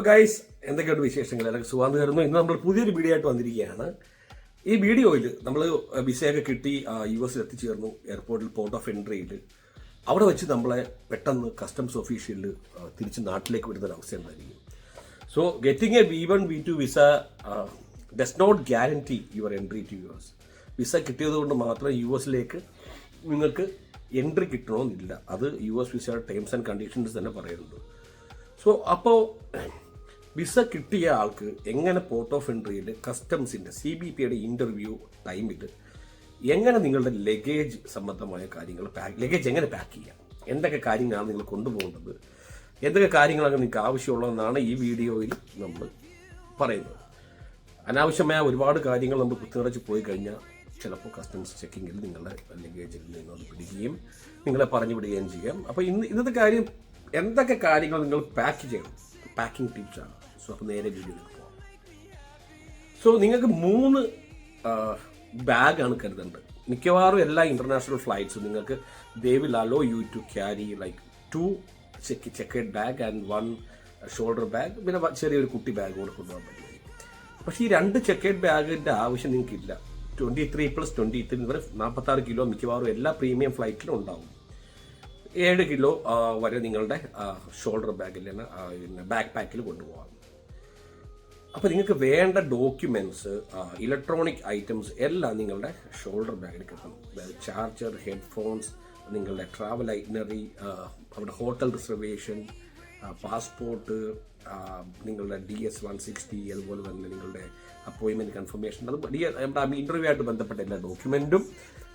അപ്പോൾ ഗൈസ്, എന്തൊക്കെയുണ്ട് വിശേഷങ്ങൾ? എല്ലാവർക്കും സുഖം തരുന്നു. ഇന്ന് നമ്മൾ പുതിയൊരു വീഡിയോ ആയിട്ട് വന്നിരിക്കുകയാണ്. ഈ വീഡിയോയിൽ നമ്മൾ വിസയൊക്കെ കിട്ടി US എത്തിച്ചേർന്നു. എയർപോർട്ടിൽ പോർട്ട് ഓഫ് എൻട്രിയിൽ അവിടെ വെച്ച് നമ്മളെ പെട്ടെന്ന് കസ്റ്റംസ് ഒഫീഷ്യലിൽ തിരിച്ച് നാട്ടിലേക്ക് വരുന്നൊരു അവസ്ഥ ഉണ്ടായിരിക്കും. So getting a B1 B2 visa does not guarantee your entry to US. Visa കിട്ടിയത് കൊണ്ട് മാത്രം US നിങ്ങൾക്ക് എൻട്രി കിട്ടണമെന്നില്ല. അത് US വിസയുടെ ടേംസ് ആൻഡ് കണ്ടീഷൻസ് തന്നെ പറയുന്നുണ്ട്. സോ അപ്പോൾ വിസ കിട്ടിയ ആൾക്ക് എങ്ങനെ പോർട്ട് ഓഫ് എൻട്രിയിൽ കസ്റ്റംസിൻ്റെ CBPയുടെ ഇൻ്റർവ്യൂ ടൈമിൽ എങ്ങനെ നിങ്ങളുടെ ലഗേജ് സംബന്ധമായ കാര്യങ്ങൾ ലഗേജ് എങ്ങനെ പാക്ക് ചെയ്യാം, എന്തൊക്കെ കാര്യങ്ങളാണ് നിങ്ങൾ കൊണ്ടുപോകേണ്ടത്, എന്തൊക്കെ കാര്യങ്ങളാണ് നിങ്ങൾക്ക് ആവശ്യമുള്ളതെന്നാണ് ഈ വീഡിയോയിൽ നമ്മൾ പറയുന്നത്. അനാവശ്യമായ ഒരുപാട് കാര്യങ്ങൾ നമ്മൾ കുത്തിനിറച്ച് പോയി കഴിഞ്ഞാൽ ചിലപ്പോൾ കസ്റ്റംസ് ചെക്കിങ്ങിൽ നിങ്ങളുടെ ലഗേജിൽ നിന്നത് പിടിക്കുകയും നിങ്ങളെ പറഞ്ഞു വിടുകയും ചെയ്യാം. അപ്പോൾ ഇന്നത്തെ കാര്യം എന്തൊക്കെ കാര്യങ്ങൾ നിങ്ങൾ പാക്ക് ചെയ്യണം, പാക്കിംഗ് ടിപ്സാണ്. സോ അപ്പോൾ നേരെ വീഡിയോയിലേക്ക് പോകാം. സോ നിങ്ങൾക്ക് 3 ബാഗാണ് കരുതേണ്ടത്. മിക്കവാറും എല്ലാ ഇൻ്റർനാഷണൽ ഫ്ലൈറ്റ്സും നിങ്ങൾക്ക് they will allow you to carry like 2 checked bag and 1 shoulder bag, പിന്നെ ചെറിയൊരു കുട്ടി ബാഗ് കൂടെ കൊണ്ടുപോകാൻ പറ്റുമായിരിക്കും. പക്ഷേ ഈ 2 ചെക്കേഡ് ബാഗിൻ്റെ ആവശ്യം നിങ്ങൾക്കില്ല. 23 + 23 വരെ 46 കിലോ മിക്കവാറും എല്ലാ പ്രീമിയം ഫ്ലൈറ്റിലും ഉണ്ടാവും. 7 കിലോ വരെ നിങ്ങളുടെ ഷോൾഡർ ബാഗിൽ തന്നെ ബാക്ക് പാക്കിൽ കൊണ്ടുപോകാം. അപ്പോൾ നിങ്ങൾക്ക് വേണ്ട ഡോക്യുമെൻറ്റ്സ്, ഇലക്ട്രോണിക് ഐറ്റംസ് എല്ലാം നിങ്ങളുടെ ഷോൾഡർ ബാഗിൽ കിട്ടണം. അതായത് ചാർജർ, ഹെഡ്ഫോൺസ്, നിങ്ങളുടെ ട്രാവൽ ഐറ്റിനറി, അവിടെ ഹോട്ടൽ റിസർവേഷൻ, പാസ്പോർട്ട്, നിങ്ങളുടെ DS-160, അതുപോലെ തന്നെ നിങ്ങളുടെ അപ്പോയിൻമെൻറ്റ് കൺഫർമേഷൻ, അത് നമ്മുടെ ഇൻ്റർവ്യൂ ആയിട്ട് ബന്ധപ്പെട്ട എല്ലാ ഡോക്യുമെൻറ്റും,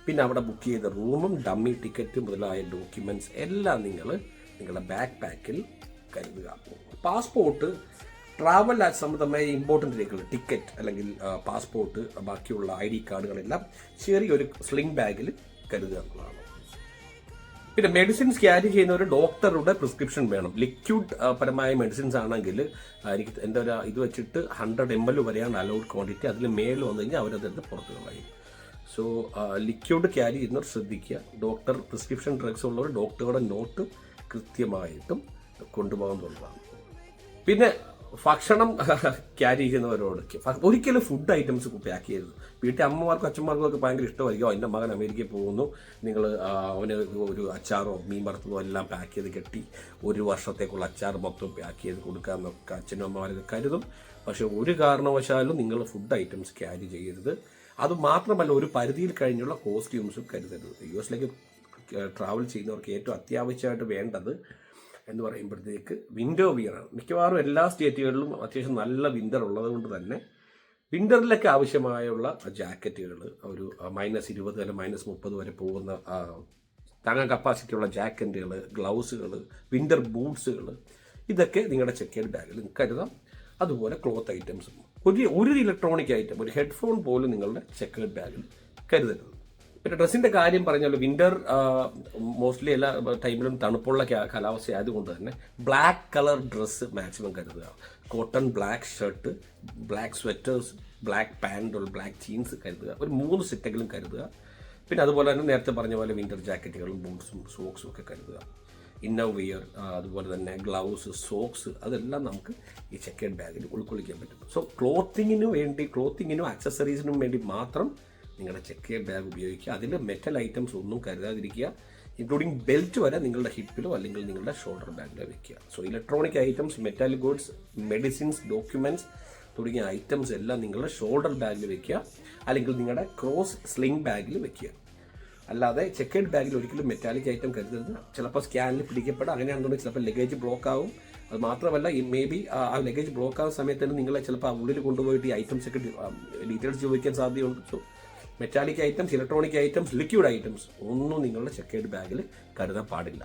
പിന്നെ അവിടെ ബുക്ക് ചെയ്ത റൂമും ഡമ്മി ടിക്കറ്റ് മുതലായ ഡോക്യുമെൻറ്റ്സ് എല്ലാം നിങ്ങൾ നിങ്ങളുടെ ബാക്ക് പാക്കിൽ കരുതുക. പാസ്പോർട്ട്, ട്രാവൽ സംബന്ധമായ ഇമ്പോർട്ടൻ്റ് രേഖകൾ, ടിക്കറ്റ് അല്ലെങ്കിൽ പാസ്പോർട്ട്, ബാക്കിയുള്ള ID കാർഡുകളെല്ലാം ചെറിയൊരു സ്ലിംഗ് ബാഗിൽ കരുതുക എന്നുള്ളതാണ്. പിന്നെ മെഡിസിൻസ് ക്യാരി ചെയ്യുന്ന ഒരു ഡോക്ടറുടെ പ്രിസ്ക്രിപ്ഷൻ വേണം. ലിക്വിഡ് പരമായ മെഡിസിൻസ് ആണെങ്കിൽ എനിക്ക് എൻ്റെ ഒരു ഇത് വെച്ചിട്ട് 100 ml വരെയാണ് അലൗഡ് ക്വാണ്ടിറ്റി. അതിൽ മേൽ വന്നു കഴിഞ്ഞാൽ അവരതെടുത്ത് പുറത്ത് കളയും. സോ ലിക്വിഡ് ക്യാരി ചെയ്യുന്നവർ ശ്രദ്ധിക്കുക. ഡോക്ടർ പ്രിസ്ക്രിപ്ഷൻ ഡ്രഗ്സ് ഉള്ളവർ ഡോക്ടറുടെ നോട്ട് കൃത്യമായിട്ടും കൊണ്ടുപോകുന്നതാണ്. പിന്നെ ഭക്ഷണം ക്യാരി ചെയ്യുന്നവരോട് ഒരിക്കലും ഫുഡ് ഐറ്റംസ് പാക്ക് ചെയ്യരുത്. വീട്ടിൽ അമ്മമാർക്കും അച്ഛന്മാർക്കും ഒക്കെ ഭയങ്കര ഇഷ്ടമായിരിക്കും. എൻ്റെ മകൻ അമേരിക്കയിൽ പോകുന്നു, നിങ്ങൾ അവന് ഒരു അച്ചാറോ മീൻ വറുത്തതോ എല്ലാം പാക്ക് ചെയ്ത് കെട്ടി 1 വർഷത്തേക്കുള്ള അച്ചാർ മൊത്തം പാക്ക് ചെയ്ത് കൊടുക്കാമെന്നൊക്കെ അച്ഛനും അമ്മമാരൊക്കെ കരുതും. പക്ഷേ ഒരു കാരണവശാലും നിങ്ങൾ ഫുഡ് ഐറ്റംസ് ക്യാരി ചെയ്യരുത്. അതുമാത്രമല്ല, ഒരു പരിധിയിൽ കഴിഞ്ഞുള്ള കോസ്റ്റ്യൂംസും കരുതരുത്. US ട്രാവൽ ചെയ്യുന്നവർക്ക് ഏറ്റവും അത്യാവശ്യമായിട്ട് വേണ്ടത് എന്ന് പറയുമ്പോഴത്തേക്ക് വിൻ്റർ വിയറാണ്. മിക്കവാറും എല്ലാ സ്റ്റേറ്റുകളിലും അത്യാവശ്യം നല്ല വിൻ്റർ ഉള്ളത് കൊണ്ട് തന്നെ വിൻ്ററിലൊക്കെ ആവശ്യമായുള്ള ജാക്കറ്റുകൾ, ഒരു -20 അല്ല -30 വരെ പോകുന്ന താങ്ങാൻ കപ്പാസിറ്റിയുള്ള ജാക്കറ്റുകൾ, ഗ്ലൗസുകൾ, വിൻ്റർ ബൂട്ട്സുകൾ, ഇതൊക്കെ നിങ്ങളുടെ ചെക്കേഡ് ബാഗിൽ കരുതാം. അതുപോലെ ക്ലോത്ത് ഐറ്റംസും, ഒരു ഇലക്ട്രോണിക് ഐറ്റം, ഒരു ഹെഡ്ഫോൺ പോലും നിങ്ങളുടെ ചെക്കേഡ് ബാഗിൽ കരുതരുത്. പിന്നെ ഡ്രസ്സിൻ്റെ കാര്യം പറഞ്ഞാൽ വിൻ്റർ മോസ്റ്റ്ലി എല്ലാ ടൈമിലും തണുപ്പുള്ള കാലാവസ്ഥ ആയതുകൊണ്ട് തന്നെ ബ്ലാക്ക് കളർ ഡ്രസ്സ് മാക്സിമം കരുതുക. Cotton black shirt, black sweaters, black pant, black jeans കരുതുക. ഒരു 3 സെറ്റെങ്കിലും കരുതുക. പിന്നെ അതുപോലെ തന്നെ നേരത്തെ പറഞ്ഞ പോലെ വിൻ്റർ ജാക്കറ്റുകളും ബൂട്ട്സും സോക്സും ഒക്കെ കരുതുക. ഇന്നർ വിയർ, അതുപോലെ തന്നെ ഗ്ലൗസ്, സോക്സ്, അതെല്ലാം നമുക്ക് ഈ ചെക്കേഡ് ബാഗിൽ ഉൾക്കൊള്ളിക്കാൻ പറ്റും. സോ ക്ലോത്തിങ്ങിനും ആക്സസറീസിനും വേണ്ടി മാത്രം നിങ്ങളുടെ ചെക്കേഡ് ബാഗ് ഉപയോഗിക്കുക. അതിൽ മെറ്റൽ ഐറ്റംസ് ഒന്നും കരുതാതിരിക്കുക. ഇൻക്ലൂഡിങ് ബെൽറ്റ് വരെ നിങ്ങളുടെ ഹിപ്പിലോ അല്ലെങ്കിൽ നിങ്ങളുടെ ഷോൾഡർ ബാഗിലോ വെക്കുക. So electronic items, metal goods, medicines, documents തുടങ്ങിയ ഐറ്റംസ് എല്ലാം നിങ്ങളുടെ ഷോൾഡർ ബാഗിൽ വെക്കുക, അല്ലെങ്കിൽ നിങ്ങളുടെ ക്രോസ് സ്ലിംഗ് ബാഗിൽ വെക്കുക. അല്ലാതെ ചെക്കേഡ് ബാഗിൽ ഒരിക്കലും മെറ്റാലിക് ഐറ്റം കരുതരുത്. ചിലപ്പോൾ സ്കാനിൽ പിടിക്കപ്പെടാം. അങ്ങനെയാണെന്നുണ്ടെങ്കിൽ ചിലപ്പോൾ ലഗേജ് ബ്ലോക്ക് ആവും. അത് മാത്രമല്ല, മേ ബി ആ ലഗേജ് ബ്ലോക്ക് ആവുന്ന സമയത്ത് തന്നെ നിങ്ങളെ ചിലപ്പോൾ ആ ഉള്ളിൽ കൊണ്ടുപോയിട്ട് ഈ ഐറ്റംസ് ഒക്കെ ഡീറ്റെയിൽസ് ചോദിക്കാൻ സാധ്യതയുണ്ട്. So metallic items, electronic items, liquid items ഒന്നും നിങ്ങളുടെ ചെക്കേഡ് ബാഗിൽ കരുതാൻ പാടില്ല.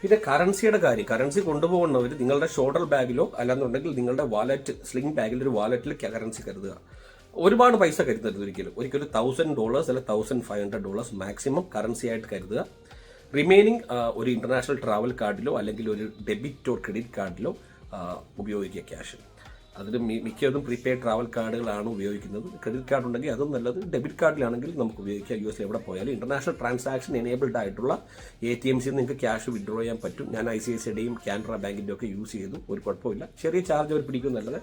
പിന്നെ കറൻസിയുടെ കാര്യം, കറൻസി കൊണ്ടുപോകുന്നവർ നിങ്ങളുടെ ഷോൾഡർ ബാഗിലോ അല്ലാന്നുണ്ടെങ്കിൽ നിങ്ങളുടെ വാലറ്റ്, സ്ലിംഗ് ബാഗിൽ ഒരു വാലറ്റിൽ കറൻസി കരുതുക. ഒരുപാട് പൈസ കരുതരുത് ഒരിക്കലും. $1,000 അല്ല $1,500 മാക്സിമം കറൻസി ആയിട്ട് കരുതുക. റിമൈനിങ് ഒരു ഇൻ്റർനാഷണൽ ട്രാവൽ കാർഡിലോ അല്ലെങ്കിൽ ഒരു ഡെബിറ്റ് ഓർ ക്രെഡിറ്റ് കാർഡിലോ ഉപയോഗിക്കുക ക്യാഷ്. അതിൽ മിക്കതും പ്രീപെയ്ഡ് ട്രാവൽ കാർഡുകളാണ് ഉപയോഗിക്കുന്നത്. ക്രെഡിറ്റ് കാർഡ് ഉണ്ടെങ്കിൽ അതും നല്ലത്. ഡെബിറ്റ് കാർഡിലാണെങ്കിൽ നമുക്ക് ഉപയോഗിക്കാം. US എവിടെ പോയാലും ഇന്റർനാഷണൽ ട്രാൻസാക്ഷൻ എനേബിൾഡ് ആയിട്ടുള്ള ATMs നിങ്ങൾക്ക് ക്യാഷ് വിഡ്രോ ചെയ്യാൻ പറ്റും. ഞാൻ ICICIയുടെയും കാനറ ബാങ്കിൻ്റെ ഒക്കെ യൂസ് ചെയ്തു, ഒരു കുഴപ്പമില്ല. ചെറിയ ചാർജ് അവർ പിടിക്കും നല്ലത്.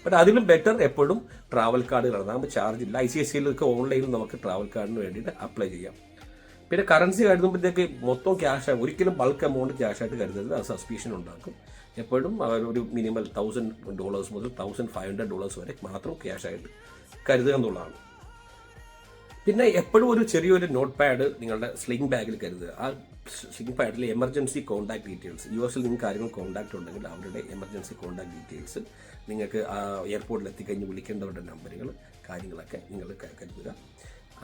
ബട്ട് അതിലും ബെറ്റർ എപ്പോഴും ട്രാവൽ കാർഡുകളാണ്. അതാകുമ്പോൾ ചാർജ് ഇല്ല. ICICIയിലൊക്കെ ഓൺലൈനിൽ നമുക്ക് ട്രാവൽ കാർഡിന് വേണ്ടിയിട്ട് അപ്ലൈ ചെയ്യാം. പിന്നെ കറൻസി കരുതുമ്പോഴത്തേക്ക് മൊത്തം ക്യാഷ്, ഒരിക്കലും ബൾക്ക് എമൗണ്ട് ക്യാഷായിട്ട് കരുതരുത്, അത് സസ്പീഷൻ ഉണ്ടാക്കും. എപ്പോഴും ഒരു മിനിമം $1,000 മുതൽ $1,500 വരെ മാത്രം ക്യാഷായിട്ട് കരുതുക എന്നുള്ളതാണ്. പിന്നെ എപ്പോഴും ഒരു ചെറിയൊരു നോട്ട് പാഡ് നിങ്ങളുടെ സ്ലിംഗ് ബാഗിൽ കരുതുക. ആ സ്ലിംഗ് പാഡിൽ എമർജൻസി കോൺടാക്ട് ഡീറ്റെയിൽസ്, US നിങ്ങൾക്ക് ആരെങ്കിലും കോൺടാക്ട് ഉണ്ടെങ്കിൽ അവരുടെ എമർജൻസി കോൺടാക്ട് ഡീറ്റെയിൽസ്, നിങ്ങൾക്ക് ആ എയർപോർട്ടിൽ എത്തിക്കഴിഞ്ഞ് വിളിക്കേണ്ടവരുടെ നമ്പറുകൾ, കാര്യങ്ങളൊക്കെ നിങ്ങൾ കരുതുക.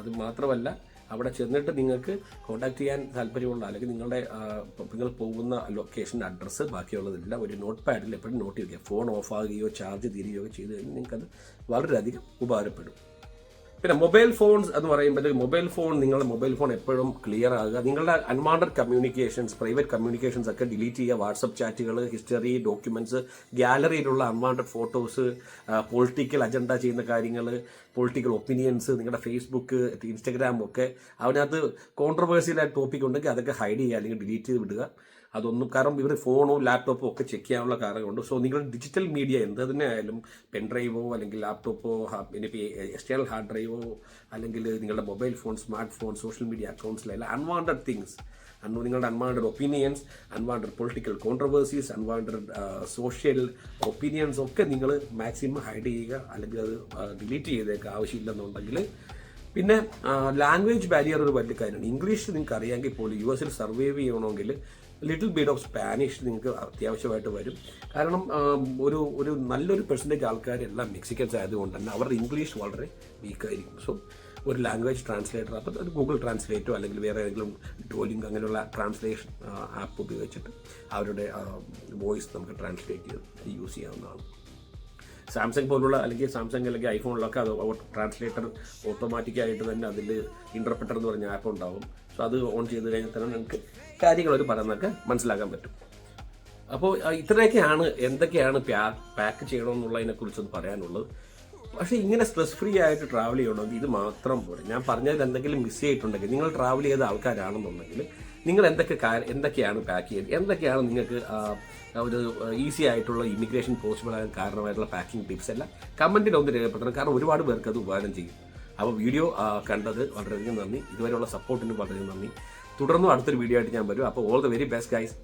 അത് മാത്രമല്ല, അവിടെ ചെന്നിട്ട് നിങ്ങൾക്ക് കോൺടാക്ട് ചെയ്യാൻ താല്പര്യമുള്ള അല്ലെങ്കിൽ നിങ്ങൾ പോകുന്ന ലൊക്കേഷൻ, അഡ്രസ്സ്, ബാക്കിയുള്ളതെല്ലാം ഒരു നോട്ട് പാഡിൽ എപ്പോഴും നോട്ട് ചെയ്യുക. ഫോൺ ഓഫ് ആകുകയോ ചാർജ് തീരുകയോ ചെയ്ത് കഴിഞ്ഞാൽ നിങ്ങൾക്കത് വളരെയധികം ഉപകാരപ്പെടും. പിന്നെ മൊബൈൽ ഫോൺസ് എന്ന് പറയുമ്പോൾ നിങ്ങളുടെ മൊബൈൽ ഫോൺ എപ്പോഴും ക്ലിയർ ആകുക. നിങ്ങളുടെ അൺവാണ്ടഡ് കമ്മ്യൂണിക്കേഷൻസ്, പ്രൈവറ്റ് കമ്മ്യൂണിക്കേഷൻസ് ഒക്കെ ഡിലീറ്റ് ചെയ്യുക. വാട്സപ്പ് ചാറ്റുകൾ, ഹിസ്റ്ററി, ഡോക്യുമെന്റ്സ്, ഗാലറിയിലുള്ള അൺവാണ്ടഡ് ഫോട്ടോസ്, പൊളിറ്റിക്കൽ അജണ്ട ചെയ്യുന്ന കാര്യങ്ങൾ, പൊളിറ്റിക്കൽ ഒപ്പീനിയൻസ്, നിങ്ങളുടെ ഫേസ്ബുക്ക്, ഇൻസ്റ്റഗ്രാം ഒക്കെ അതിനകത്ത് കോൺട്രവേഴ്സിയലായ ടോപ്പിക് ഉണ്ടെങ്കിൽ അതൊക്കെ ഹൈഡ് ചെയ്യുക അല്ലെങ്കിൽ ഡിലീറ്റ് ചെയ്ത് വിടുക. അതൊന്നും, കാരണം ഇവർ ഫോണോ ലാപ്ടോപ്പോ ഒക്കെ ചെക്ക് ചെയ്യാനുള്ള കാരണമുണ്ട്. സോ നിങ്ങളുടെ ഡിജിറ്റൽ മീഡിയ എന്ത് തന്നെ ആയാലും, പെൻഡ്രൈവോ അല്ലെങ്കിൽ ലാപ്ടോപ്പോ, പിന്നെ എക്സ്റ്റേണൽ ഹാർഡ് ഡ്രൈവോ അല്ലെങ്കിൽ നിങ്ങളുടെ mobile phone, smart phone, social media അക്കൗണ്ട്സിലെല്ലാം അൺവാണ്ടഡ് തിങ്സ്, നിങ്ങളുടെ unwanted opinions, unwanted political controversies, unwanted social opinions ഒക്കെ നിങ്ങൾ മാക്സിമം ഹൈഡ് ചെയ്യുക അല്ലെങ്കിൽ അത് ഡിലീറ്റ് ചെയ്തേക്കുക ആവശ്യമില്ലെന്നുണ്ടെങ്കിൽ. പിന്നെ ലാംഗ്വേജ് ബാരിയർ ഒരു വലിയ കാര്യമാണ്. ഇംഗ്ലീഷ് നിങ്ങൾക്ക് അറിയാമെങ്കിൽ പോലും US സർവൈവ് ചെയ്യണമെങ്കിൽ ലിറ്റിൽ ബിറ്റ് ഓഫ് സ്പാനിഷ് നിങ്ങൾക്ക് അത്യാവശ്യമായിട്ട് വരും. കാരണം ഒരു നല്ലൊരു പെർസെൻറ്റേജ് ആൾക്കാരെല്ലാം മെക്സിക്കൻസ് ആയതുകൊണ്ട് തന്നെ അവരുടെ ഇംഗ്ലീഷ് വളരെ വീക്കായിരിക്കും. സോ ഒരു ലാംഗ്വേജ് ട്രാൻസ്ലേറ്റർ, അപ്പോൾ ഒരു ഗൂഗിൾ ട്രാൻസ്ലേറ്റോ അല്ലെങ്കിൽ വേറെ ഏതെങ്കിലും ഡുവോലിംഗോ അങ്ങനെയുള്ള ട്രാൻസ്ലേഷൻ ആപ്പ് ഉപയോഗിച്ചിട്ട് അവരുടെ വോയിസ് നമുക്ക് ട്രാൻസ്ലേറ്റ് ചെയ്ത് യൂസ് ചെയ്യാവുന്നതാണ്. സാംസങ് പോലുള്ള അല്ലെങ്കിൽ ഐഫോണിലൊക്കെ അത് ട്രാൻസ്ലേറ്റർ ഓട്ടോമാറ്റിക്കായിട്ട് തന്നെ അതിൽ ഇൻ്റർപ്രറ്റർ എന്ന് പറഞ്ഞ ആപ്പ് ഉണ്ടാവും. സോ അത് ഓൺ ചെയ്ത് കഴിഞ്ഞാൽ തന്നെ നമുക്ക് കാര്യങ്ങൾ ഒരു പറയുന്നതൊക്കെ മനസ്സിലാക്കാൻ പറ്റും. അപ്പോൾ ഇത്രയൊക്കെയാണ് എന്തൊക്കെയാണ് പാക്ക് ചെയ്യണമെന്നുള്ളതിനെക്കുറിച്ചൊന്ന് പറയാനുള്ളത്. പക്ഷേ ഇങ്ങനെ സ്ട്രെസ് ഫ്രീ ആയിട്ട് ട്രാവൽ ചെയ്യണമെങ്കിൽ ഇത് മാത്രം പോരെ. ഞാൻ പറഞ്ഞതിൽ എന്തെങ്കിലും മിസ് ചെയ്തിട്ടുണ്ടെങ്കിൽ, നിങ്ങൾ ട്രാവൽ ചെയ്ത ആൾക്കാരാണെന്നുണ്ടെങ്കിൽ നിങ്ങൾ എന്തൊക്കെയാണ് പാക്ക് ചെയ്യുന്നത്, എന്തൊക്കെയാണ് നിങ്ങൾക്ക് ഒരു ഈസി ആയിട്ടുള്ള ഇമിഗ്രേഷൻ പോസിബിൾ ആകാൻ കാരണമായിട്ടുള്ള പാക്കിംഗ് ടിപ്സ് എല്ലാം കമൻറ്റിൽ ഒന്ന് രേഖപ്പെടുത്തണം. കാരണം ഒരുപാട് പേർക്ക് അത് ഉപകാരം ചെയ്യും. അപ്പോൾ വീഡിയോ കണ്ടത് വളരെയധികം നന്ദി. ഇതുവരെയുള്ള സപ്പോർട്ടിന് വളരെയധികം നന്ദി. തുടർന്നും അടുത്തൊരു വീഡിയോ ആയിട്ട് ഞാൻ വരും. അപ്പോൾ all the very best guys.